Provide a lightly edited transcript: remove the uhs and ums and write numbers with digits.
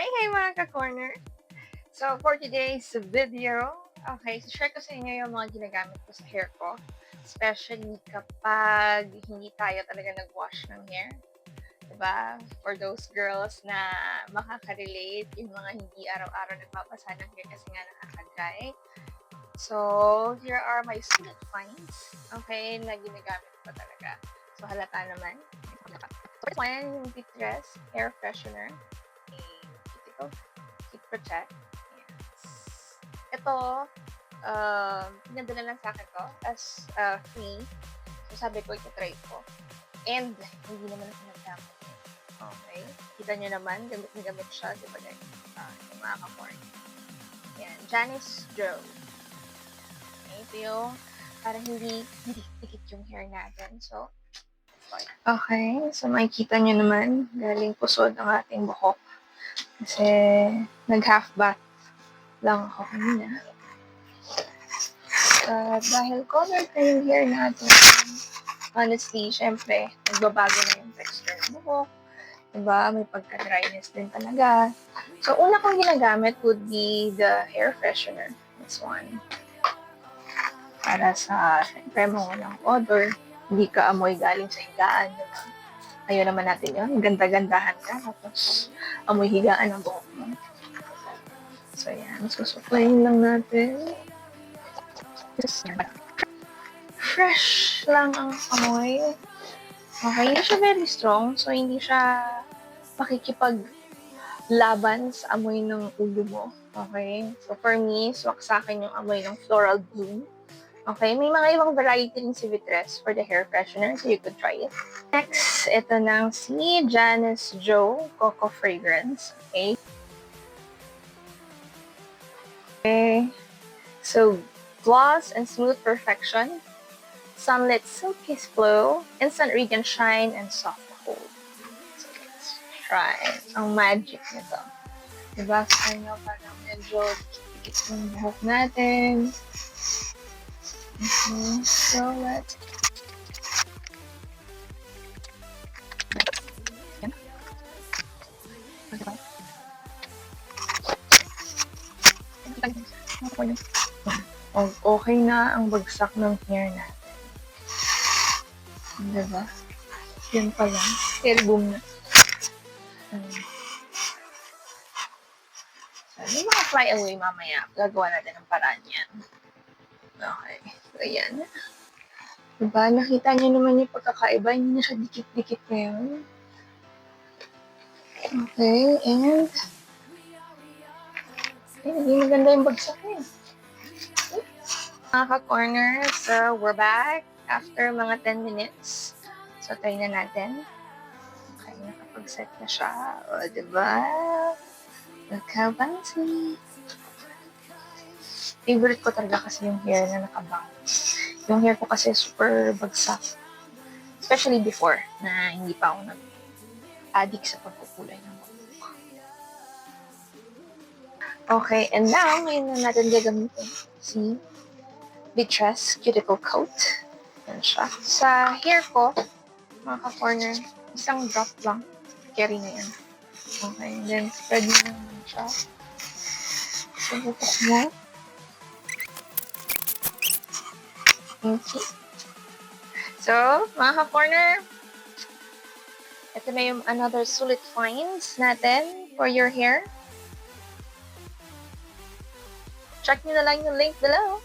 Hi mga ka-corner! So, for today's video, okay, share ko sa inyo yung mga ginagamit ko sa hair ko. Especially kapag hindi tayo talaga nag-wash ng hair. Diba? For those girls na makaka-relate, yung mga hindi araw-araw nagpapasa ng hair kasi nga nakaka-dry. So, here are my sulit finds, okay, na ginagamit ko talaga. So, halata naman. First one, yung Bitress Air Freshener. Cuticle Heat Protect. Yes. Ito, pinadala lang sa akin to as free. So, sabi ko, ito-try ko. And, hindi naman ako nagkamot. Okay. Kita nyo naman, gamit na gamit siya. Diba guys? Yung mga ka-corn. Yan. Janice Joe. Okay. Ito yung para hindi dikit yung hair natin. So, okay. So, makikita nyo naman, galing pusod ang ating buhok. Kasi, nag-half bath lang ako kanina. Dahil colored na yung hair natin, honestly, syempre, nagbabago na yung texture ng buhok. Diba? May pagka-dryness din talaga. So, una kong ginagamit would be the hair freshener. This one. Para sa, syempre, walang odor. Hindi ka amoy galing sa higaan. Diba? Ayaw naman natin yun. Ganda-gandahan ka. Tapos, amoy higaan ang buhok mo. So, yan. Susuklayin lang natin. Fresh lang ang amoy. Okay, hindi siya very strong. So, hindi siya makikipaglaban sa amoy ng ulo mo. Okay? So, for me, swak sa akin yung amoy ng floral bloom. Okay? May mga ibang variety rin si Vitress for the hair freshener. So, you could try it. Next, ito ng si Janice Joe Coco Fragrance. Okay? Okay. So, gloss and smooth perfection. Sunlit silky flow, instant radiant shine, and soft hold. So, let's try ang magic nito. Diba? Kaya nyo parang medyo dikit yung buhok natin. So, let's... Okay na ang bagsak ng hair natin. Diba? Yun pa lang. Hair boom na. So, yung mga fly away mamaya, gagawa natin ng paraan yan. Okay. So, yan. Diba? Nakita niyo naman yung pagkakaiba. Hindi na siya dikit-dikit ngayon. Okay. And, hindi maganda yung bagsak eh. Mga ka-corner, so we're back after mga 10 minutes. So, try na natin. Okay, nakapag-set na siya. O, diba? Nagka-bouncy. Favorite ko talaga kasi yung hair na naka-bounce. Yung hair ko kasi super bagsak. Especially before, na hindi pa ako nag-addict sa pagkukulay ng buhok. Okay, and now, ngayon na natin gagamitin si Bitress Cuticle Coat. Yan siya. Sa hair ko, mga ka-corner, isang drop lang. Carry na yan. Okay, then spread mo naman siya. Subutok mo. Okay. So, mga ka-corner, ito na yung another sulit finds natin for your hair. Check nyo na lang yung link below.